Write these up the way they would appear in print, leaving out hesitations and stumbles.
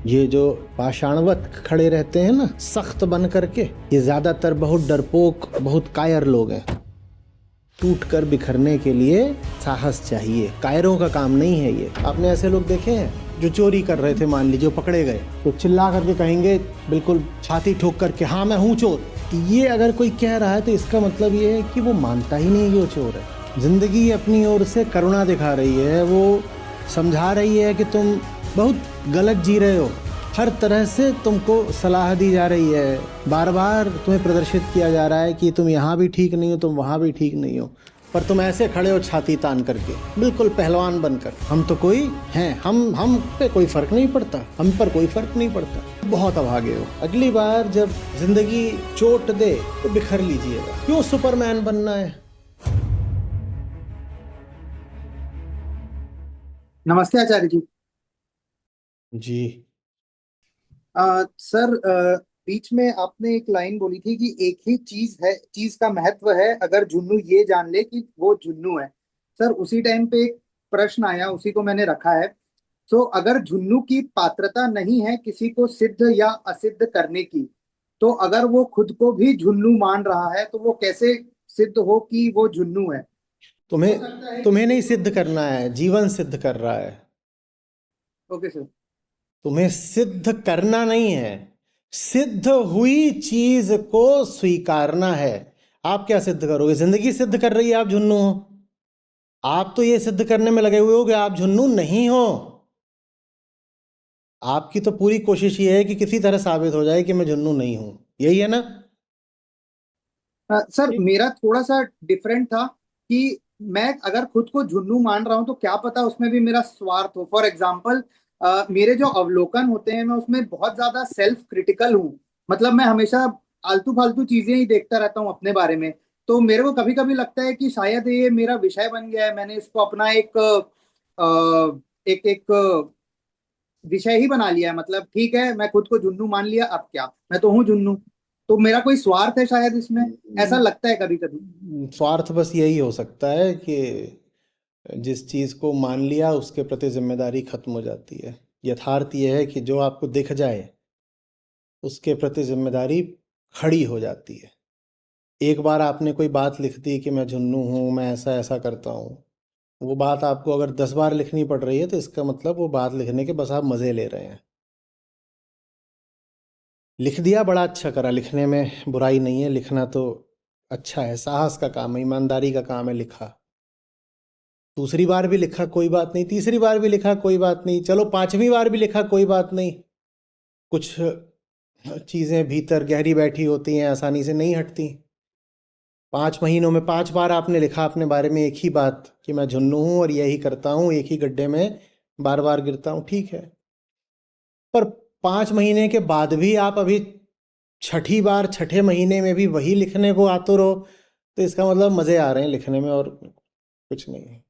ये जो पाषाणवत खड़े रहते हैं ना, सख्त बन करके, ये ज्यादातर बहुत डरपोक, बहुत कायर लोग हैं। टूट कर बिखरने के लिए साहस चाहिए, कायरों का काम नहीं है ये। आपने ऐसे लोग देखे हैं जो चोरी कर रहे थे, मान लीजिए पकड़े गए, तो चिल्ला करके कहेंगे बिल्कुल छाती ठोक करके, हाँ मैं हूँ चोर। ये अगर कोई कह रहा है तो इसका मतलब ये है कि वो मानता ही नहीं कि वो चोर है। जिंदगी अपनी ओर से करुणा दिखा रही है, वो समझा रही है कि तुम बहुत गलत जी रहे हो, हर तरह से तुमको सलाह दी जा रही है, बार बार तुम्हें प्रदर्शित किया जा रहा है कि तुम यहाँ भी ठीक नहीं हो, तुम वहाँ भी ठीक नहीं हो, पर तुम ऐसे खड़े हो छाती तान करके, बिल्कुल पहलवान बनकर, हम तो कोई हैं, हम पे कोई फर्क नहीं पड़ता, हम पर कोई फर्क नहीं पड़ता। बहुत अभागे हो। अगली बार जब जिंदगी चोट दे तो बिखर लीजिएगा। क्यों सुपरमैन बनना है? नमस्ते आचार्य जी। जी। सर, बीच में आपने एक लाइन बोली थी कि एक ही चीज है, चीज का महत्व है अगर जुन्नू ये जान ले कि वो जुन्नू है। सर, उसी टाइम पे एक प्रश्न आया, उसी को मैंने रखा है। तो अगर जुन्नू की पात्रता नहीं है किसी को सिद्ध या असिद्ध करने की, तो अगर वो खुद को भी जुन्नू मान रहा है तो वो कैसे सिद्ध हो कि वो जुन्नू है? हो सकता तुम्हें है तुम्हें किसी नहीं को। सिद्ध करना है, जीवन सिद्ध कर रहा है। Okay sir. तुम्हें सिद्ध करना नहीं है, सिद्ध हुई चीज को स्वीकारना है। आप क्या सिद्ध करोगे? जिंदगी सिद्ध कर रही है आप झुन्नू हो। आप तो ये सिद्ध करने में लगे हुए हो कि आप झुन्नू नहीं हो। आपकी तो पूरी कोशिश ये है कि किसी तरह साबित हो जाए कि मैं झुन्नू नहीं हूं, यही है ना? सर, मेरा थोड़ा सा डिफरेंट था कि मैं अगर खुद को जुन्नू मान रहा हूं तो क्या पता उसमें भी मेरा स्वार्थ हो। फॉर एग्जाम्पल, मेरे जो अवलोकन होते हैं मैं उसमें बहुत ज्यादा सेल्फ क्रिटिकल हूँ। मतलब मैं हमेशा आलतू फालतू चीजें ही देखता रहता हूँ अपने बारे में। तो मेरे को कभी कभी लगता है कि शायद ये मेरा विषय बन गया है, मैंने इसको अपना एक विषय ही बना लिया है। मतलब ठीक है, मैं खुद को जुन्नू मान लिया, अब क्या, मैं तो हूँ जुन्नू। तो मेरा कोई स्वार्थ है शायद इसमें, ऐसा लगता है कभी कभी। स्वार्थ बस यही हो सकता है कि जिस चीज को मान लिया उसके प्रति जिम्मेदारी खत्म हो जाती है। यथार्थ यह है कि जो आपको दिख जाए उसके प्रति जिम्मेदारी खड़ी हो जाती है। एक बार आपने कोई बात लिख दी कि मैं झुन्नू हूँ, मैं ऐसा ऐसा करता हूँ, वो बात आपको अगर 10 बार लिखनी पड़ रही है तो इसका मतलब वो बात लिखने के बस आप मज़े ले रहे हैं। लिख दिया, बड़ा अच्छा करा, लिखने में बुराई नहीं है, लिखना तो अच्छा है, साहस का काम है, ईमानदारी का काम है। लिखा, दूसरी बार भी लिखा कोई बात नहीं, तीसरी बार भी लिखा कोई बात नहीं, चलो 5वीं बार भी लिखा कोई बात नहीं। कुछ चीज़ें भीतर गहरी बैठी होती हैं, आसानी से नहीं हटती। 5 महीनों में 5 बार आपने लिखा अपने बारे में एक ही बात कि मैं झुन्नू हूँ और यही करता हूँ, एक ही गड्ढे में बार बार गिरता हूँ, ठीक है। पर 5 महीने के बाद भी आप अभी छठी बार, छठे महीने में भी वही लिखने को आतुर हो, तो इसका मतलब मज़े आ रहे हैं लिखने में और कुछ नहीं है।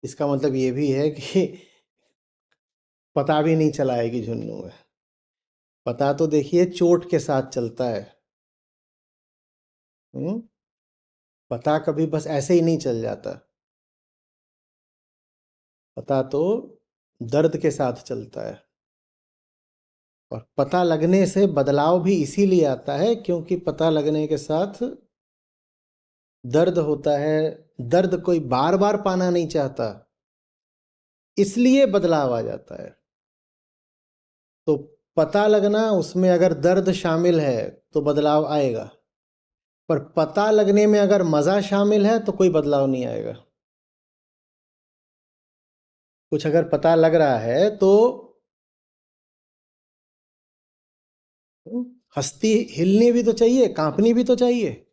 इसका मतलब ये भी है कि पता भी नहीं चला है कि झुन्नू है। पता तो देखिए चोट के साथ चलता है। हम्म। पता कभी बस ऐसे ही नहीं चल जाता। पता तो दर्द के साथ चलता है। और पता लगने से बदलाव भी इसीलिए आता है क्योंकि पता लगने के साथ दर्द होता है। दर्द कोई बार बार पाना नहीं चाहता, इसलिए बदलाव आ जाता है। तो पता लगना, उसमें अगर दर्द शामिल है तो बदलाव आएगा, पर पता लगने में अगर मज़ा शामिल है तो कोई बदलाव नहीं आएगा। कुछ अगर पता लग रहा है तो हस्ती हिलनी भी तो चाहिए, कांपनी भी तो चाहिए।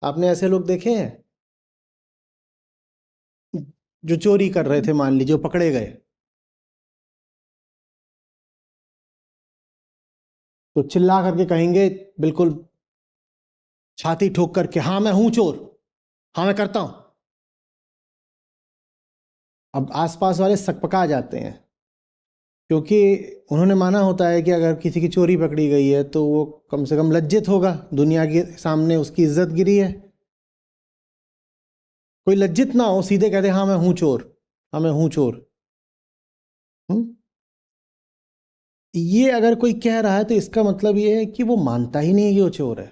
आपने ऐसे लोग देखे हैं जो चोरी कर रहे थे, मान लीजिए पकड़े गए, तो चिल्ला करके कहेंगे बिल्कुल छाती ठोक करके, हाँ मैं हूं चोर, हाँ मैं करता हूं। अब आसपास वाले सकपका जाते हैं, क्योंकि उन्होंने माना होता है कि अगर किसी की चोरी पकड़ी गई है तो वो कम से कम लज्जित होगा, दुनिया के सामने उसकी इज्जत गिरी है। कोई लज्जित ना हो, सीधे कहते हाँ मैं हूं चोर, हाँ मैं हूं चोर। ये अगर कोई कह रहा है तो इसका मतलब ये है कि वो मानता ही नहीं है कि वो चोर है।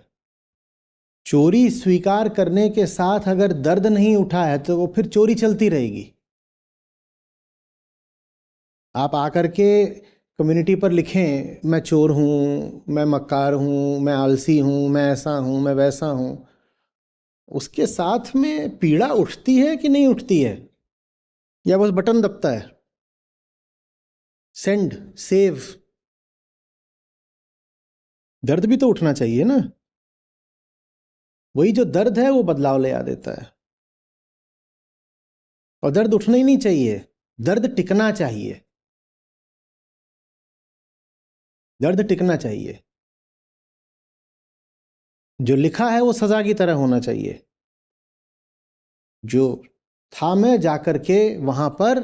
चोरी स्वीकार करने के साथ अगर दर्द नहीं उठा है तो वो फिर चोरी चलती रहेगी। आप आकर के कम्युनिटी पर लिखें मैं चोर हूं, मैं मक्कार हूं, मैं आलसी हूं, मैं ऐसा हूं, मैं वैसा हूं, उसके साथ में पीड़ा उठती है कि नहीं उठती है, या बस बटन दबता है सेंड सेव? दर्द भी तो उठना चाहिए ना। वही जो दर्द है वो बदलाव ले आ देता है। और दर्द उठना ही नहीं चाहिए, दर्द टिकना चाहिए, दर्द टिकना चाहिए। जो लिखा है वो सजा की तरह होना चाहिए। जो था मैं जाकर के वहां पर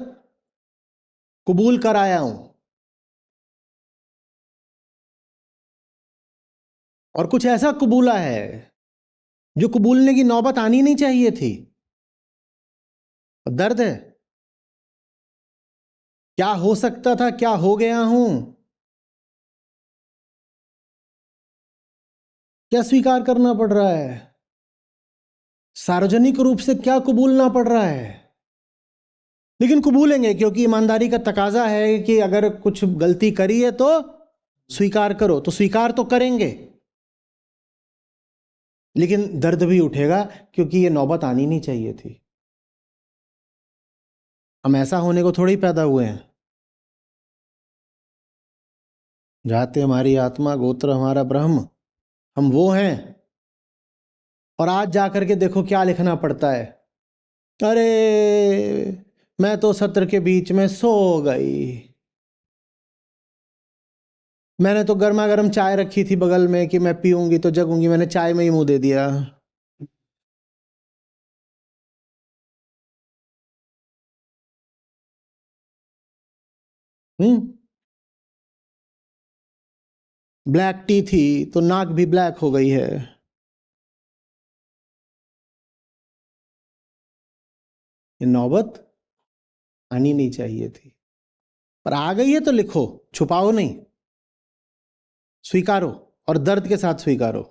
कबूल कर आया हूं, और कुछ ऐसा कबूला है जो कबूलने की नौबत आनी नहीं चाहिए थी। और दर्द है, क्या हो सकता था, क्या हो गया हूं, क्या स्वीकार करना पड़ रहा है, सार्वजनिक रूप से क्या कबूलना पड़ रहा है। लेकिन कबूलेंगे क्योंकि ईमानदारी का तकाजा है कि अगर कुछ गलती करी है तो स्वीकार करो, तो स्वीकार तो करेंगे। लेकिन दर्द भी उठेगा क्योंकि ये नौबत आनी नहीं चाहिए थी। हम ऐसा होने को थोड़ी पैदा हुए हैं। जाते हमारी आत्मा, गोत्र हमारा ब्रह्म, हम वो हैं। और आज जाकर के देखो क्या लिखना पड़ता है, अरे मैं तो सत्र के बीच में सो गई, मैंने तो गर्मा गर्म चाय रखी थी बगल में कि मैं पीऊंगी तो जगूंगी, मैंने चाय में ही मुंह दे दिया। हम्म। ब्लैक टी थी तो नाक भी ब्लैक हो गई है। ये नौबत आनी नहीं चाहिए थी, पर आ गई है तो लिखो, छुपाओ नहीं, स्वीकारो, और दर्द के साथ स्वीकारो।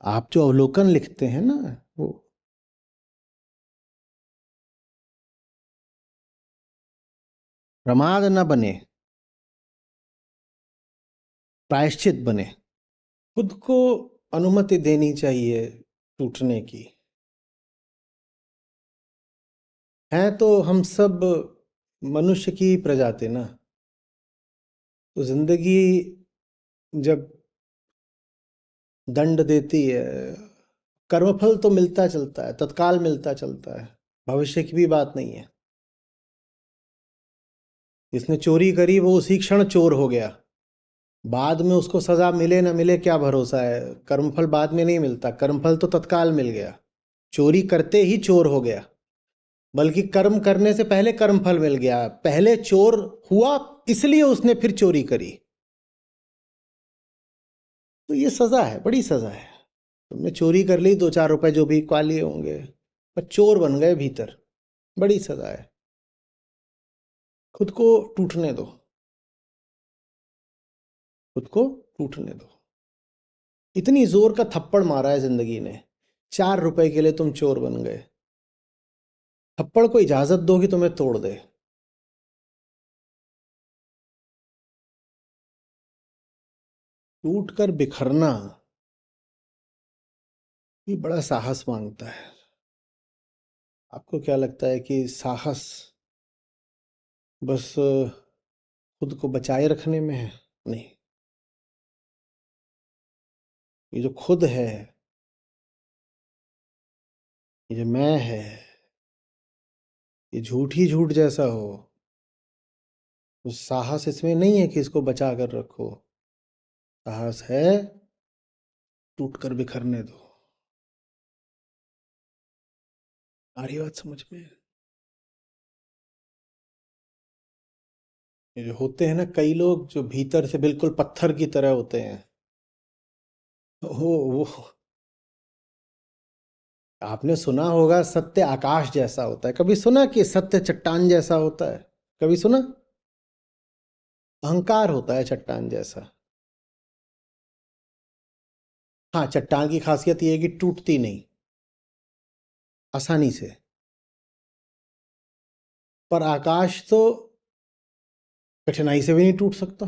आप जो अवलोकन लिखते हैं ना, वो प्रमाद न बने, प्रायश्चित बने। खुद को अनुमति देनी चाहिए टूटने की। है तो हम सब मनुष्य की प्रजाति ना, तो जिंदगी जब दंड देती है, कर्मफल तो मिलता चलता है, तत्काल मिलता चलता है, भविष्य की भी बात नहीं है। जिसने चोरी करी वो उसी क्षण चोर हो गया, बाद में उसको सजा मिले ना मिले क्या भरोसा है। कर्मफल बाद में नहीं मिलता, कर्मफल तो तत्काल मिल गया। चोरी करते ही चोर हो गया, बल्कि कर्म करने से पहले कर्मफल मिल गया। पहले चोर हुआ इसलिए उसने फिर चोरी करी। तो ये सजा है, बड़ी सजा है। तुमने चोरी कर ली, 2-4 रुपए जो भी कमा लिए होंगे, पर चोर बन गए भीतर, बड़ी सजा है। खुद को टूटने दो, खुद को टूटने दो। इतनी जोर का थप्पड़ मारा है जिंदगी ने, 4 रुपए के लिए तुम चोर बन गए। थप्पड़ को इजाजत दो कि तुम्हें तोड़ दे। टूट कर बिखरना ये बड़ा साहस मांगता है। आपको क्या लगता है कि साहस बस खुद को बचाए रखने में है? नहीं, ये जो खुद है, ये जो मैं है, ये झूठ ही झूठ जैसा हो, तो साहस इसमें नहीं है कि इसको बचा कर रखो। साहस है टूट कर बिखरने दो। आ रही बात समझ में? ये जो होते हैं ना कई लोग जो भीतर से बिल्कुल पत्थर की तरह होते हैं, वो आपने सुना होगा सत्य आकाश जैसा होता है। कभी सुना कि सत्य चट्टान जैसा होता है? कभी सुना? अहंकार होता है चट्टान जैसा। हाँ, चट्टान की खासियत ये है कि टूटती नहीं आसानी से। पर आकाश तो कठिनाई से भी नहीं टूट सकता।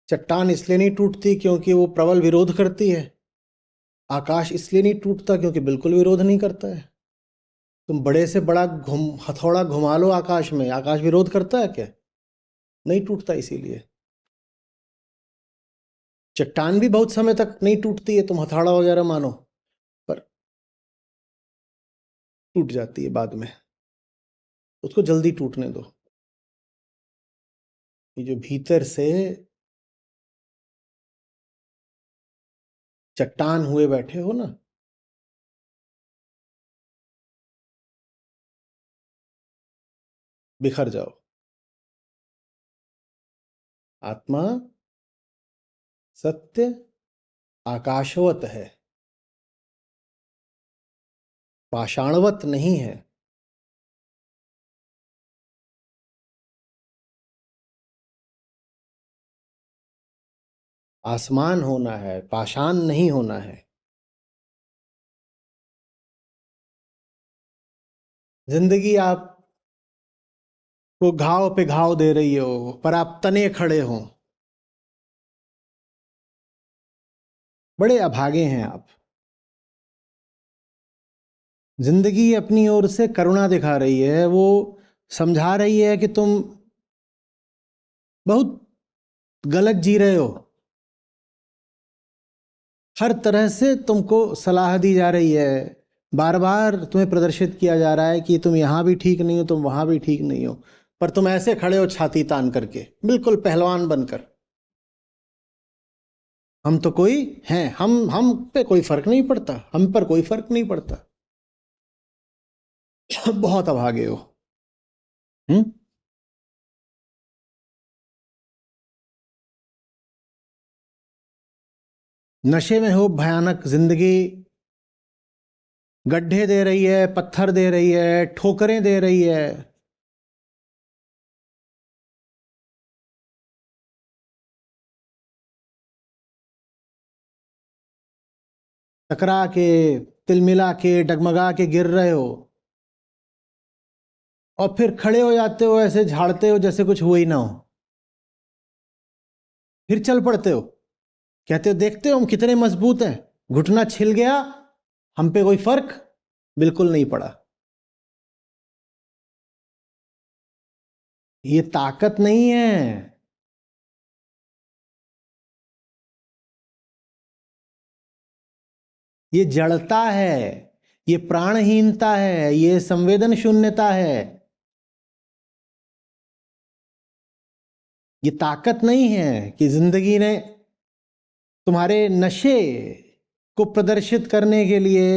चट्टान इसलिए नहीं टूटती क्योंकि वो प्रबल विरोध करती है। आकाश इसलिए नहीं टूटता क्योंकि बिल्कुल विरोध नहीं करता है। तुम बड़े से बड़ा हथौड़ा घुमा लो आकाश में, आकाश विरोध करता है क्या? नहीं टूटता। इसीलिए चट्टान भी बहुत समय तक नहीं टूटती है, तुम हथौड़ा वगैरह मानो, पर टूट जाती है बाद में। उसको जल्दी टूटने दो। ये जो भीतर से चट्टान हुए बैठे हो ना, बिखर जाओ। आत्मा सत्य आकाशवत है, पाषाणवत नहीं है। आसमान होना है, पाषाण नहीं होना है। जिंदगी आपको घाव पे घाव दे रही हो, पर आप तने खड़े हो। बड़े अभागे हैं आप। जिंदगी अपनी ओर से करुणा दिखा रही है, वो समझा रही है कि तुम बहुत गलत जी रहे हो। हर तरह से तुमको सलाह दी जा रही है, बार बार तुम्हें प्रदर्शित किया जा रहा है कि तुम यहां भी ठीक नहीं हो, तुम वहां भी ठीक नहीं हो। पर तुम ऐसे खड़े हो छाती तान करके, बिल्कुल पहलवान बनकर। हम तो कोई हैं, हम पे कोई फर्क नहीं पड़ता, हम पर कोई फर्क नहीं पड़ता। बहुत अभागे हो। हम्म। नशे में हो भयानक। जिंदगी गड्ढे दे रही है, पत्थर दे रही है, ठोकरें दे रही है। टकरा के, तिलमिला के, डगमगा के गिर रहे हो, और फिर खड़े हो जाते हो, ऐसे झाड़ते हो जैसे कुछ हुआ ही ना हो। फिर चल पड़ते हो, कहते हो देखते हो हम कितने मजबूत हैं, घुटना छिल गया, हम पे कोई फर्क बिल्कुल नहीं पड़ा। ये ताकत नहीं है, ये जड़ता है, ये प्राणहीनता है, ये संवेदन शून्यता है। ये ताकत नहीं है कि जिंदगी ने तुम्हारे नशे को प्रदर्शित करने के लिए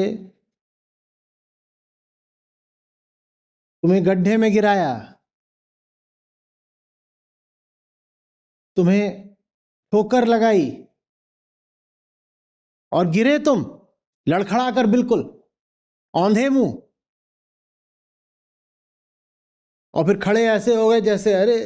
तुम्हें गड्ढे में गिराया, तुम्हें ठोकर लगाई, और गिरे तुम लड़खड़ा कर, बिल्कुल औंधे मुंह। और फिर खड़े ऐसे हो गए जैसे अरे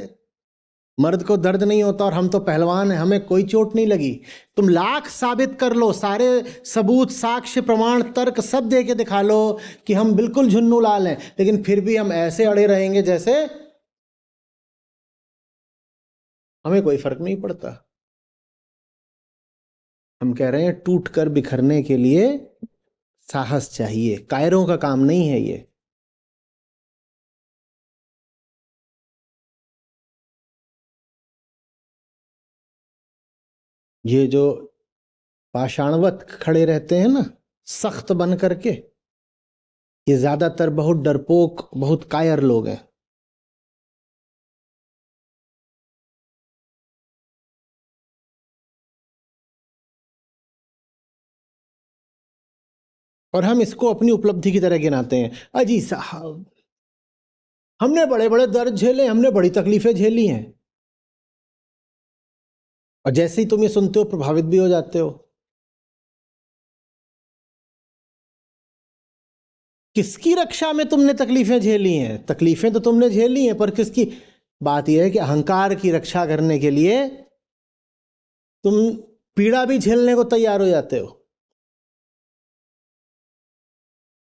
मर्द को दर्द नहीं होता और हम तो पहलवान हैं, हमें कोई चोट नहीं लगी। तुम लाख साबित कर लो, सारे सबूत, साक्ष्य, प्रमाण, तर्क सब दे के दिखा लो कि हम बिल्कुल झुन्नू लाल हैं, लेकिन फिर भी हम ऐसे अड़े रहेंगे जैसे हमें कोई फर्क नहीं पड़ता। हम कह रहे हैं टूट कर बिखरने के लिए साहस चाहिए, कायरों का काम नहीं है ये। ये जो पाषाणवत खड़े रहते हैं ना, सख्त बन करके, ये ज्यादातर बहुत डरपोक, बहुत कायर लोग हैं। और हम इसको अपनी उपलब्धि की तरह गिनाते हैं। अजी साहब, हमने बड़े बड़े दर्द झेले, हमने बड़ी तकलीफें झेली हैं, और जैसे ही तुम ये सुनते हो प्रभावित भी हो जाते हो। किसकी रक्षा में तुमने तकलीफें झेली हैं? तकलीफें तो तुमने झेली हैं, पर किसकी? बात यह है कि अहंकार की रक्षा करने के लिए तुम पीड़ा भी झेलने को तैयार हो जाते हो।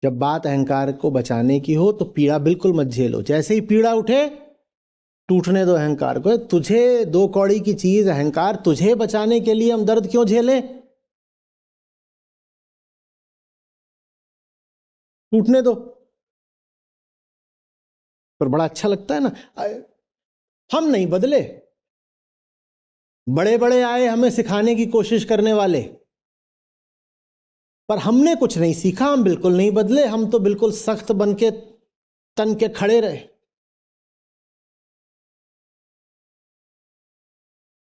जब बात अहंकार को बचाने की हो तो पीड़ा बिल्कुल मत झेलो। जैसे ही पीड़ा उठे, टूटने दो अहंकार को। तुझे दो कौड़ी की चीज अहंकार, तुझे बचाने के लिए हम दर्द क्यों झेलें? टूटने दो। पर बड़ा अच्छा लगता है ना, हम नहीं बदले, बड़े बड़े आए हमें सिखाने की कोशिश करने वाले, पर हमने कुछ नहीं सीखा, हम बिल्कुल नहीं बदले, हम तो बिल्कुल सख्त बन के तन के खड़े रहे।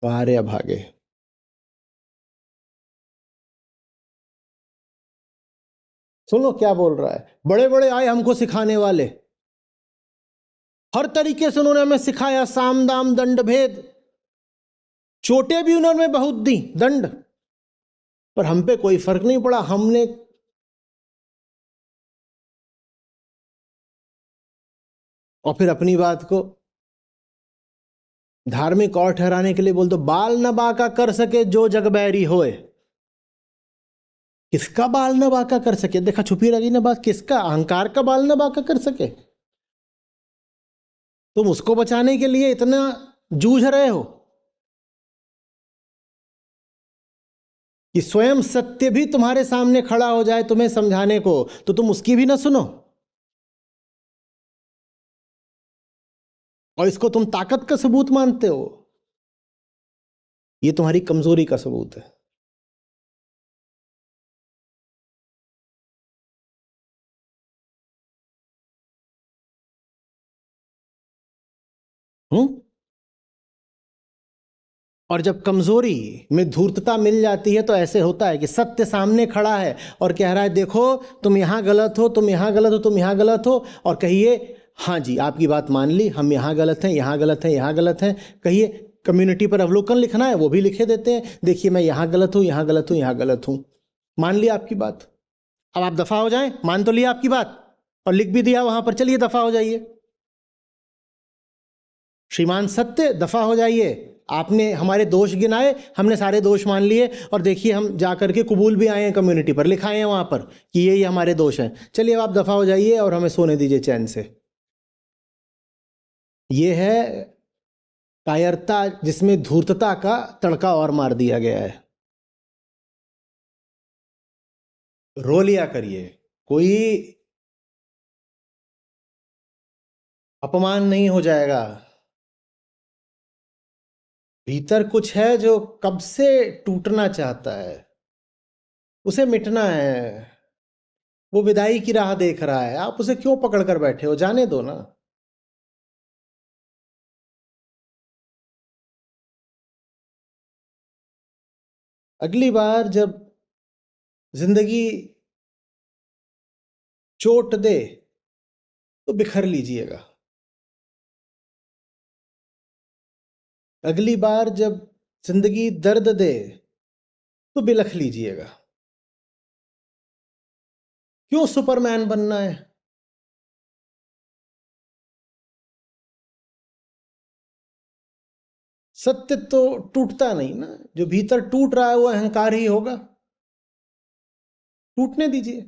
तो हारे अब भागे। सुनो क्या बोल रहा है, बड़े बड़े आए हमको सिखाने वाले, हर तरीके से उन्होंने हमें सिखाया, साम दाम दंड भेद, चोटें भी उन्होंने बहुत दी, दंड, पर हम पे कोई फर्क नहीं पड़ा। हमने और फिर अपनी बात को धार्मिक और ठहराने के लिए बोल दो, बाल न बाका कर सके जो जग बैरी होए। किसका बाल न बाका कर सके? देखा छुपी रही ना बात, किसका? अहंकार का बाल न बाका कर सके? तुम उसको बचाने के लिए इतना जूझ रहे हो कि स्वयं सत्य भी तुम्हारे सामने खड़ा हो जाए तुम्हें समझाने को, तो तुम उसकी भी ना सुनो, और इसको तुम ताकत का सबूत मानते हो। ये तुम्हारी कमजोरी का सबूत है। हम्म। और जब कमजोरी में धूर्तता मिल जाती है तो ऐसे होता है कि सत्य सामने खड़ा है और कह रहा है, देखो तुम यहां गलत हो, तुम यहां गलत हो, तुम यहां गलत हो, और कहिए हाँ जी आपकी बात मान ली, हम यहां गलत हैं, यहां गलत हैं, यहां गलत हैं। कहिए कम्युनिटी पर अवलोकन लिखना है, वो भी लिखे देते हैं, देखिए मैं यहां गलत हूं, यहां गलत हूं, यहां गलत हूं। मान लिया आपकी बात, अब आप दफा हो जाएं। मान तो लिया आपकी बात और लिख भी दिया वहां पर, चलिए दफा हो जाइए। श्रीमान सत्य दफा हो जाइए। आपने हमारे दोष गिनाए, हमने सारे दोष मान लिए, और देखिए हम जा करके कबूल भी आए हैं, कम्युनिटी पर लिखाए हैं वहां पर कि ये हमारे दोष हैं। चलिए अब आप दफा हो जाइए और हमें सोने दीजिए चैन से। ये है कायरता, जिसमें धूर्तता का तड़का और मार दिया गया है। रो लिया करिए, कोई अपमान नहीं हो जाएगा। भीतर कुछ है जो कब से टूटना चाहता है, उसे मिटना है। वो विदाई की राह देख रहा है, आप उसे क्यों पकड़ कर बैठे हो? जाने दो ना। अगली बार जब जिंदगी चोट दे तो बिखर लीजिएगा। अगली बार जब जिंदगी दर्द दे तो बिलख लीजिएगा। क्यों सुपरमैन बनना है? सत्य तो टूटता नहीं ना, जो भीतर टूट रहा है वो अहंकार ही होगा। टूटने दीजिए।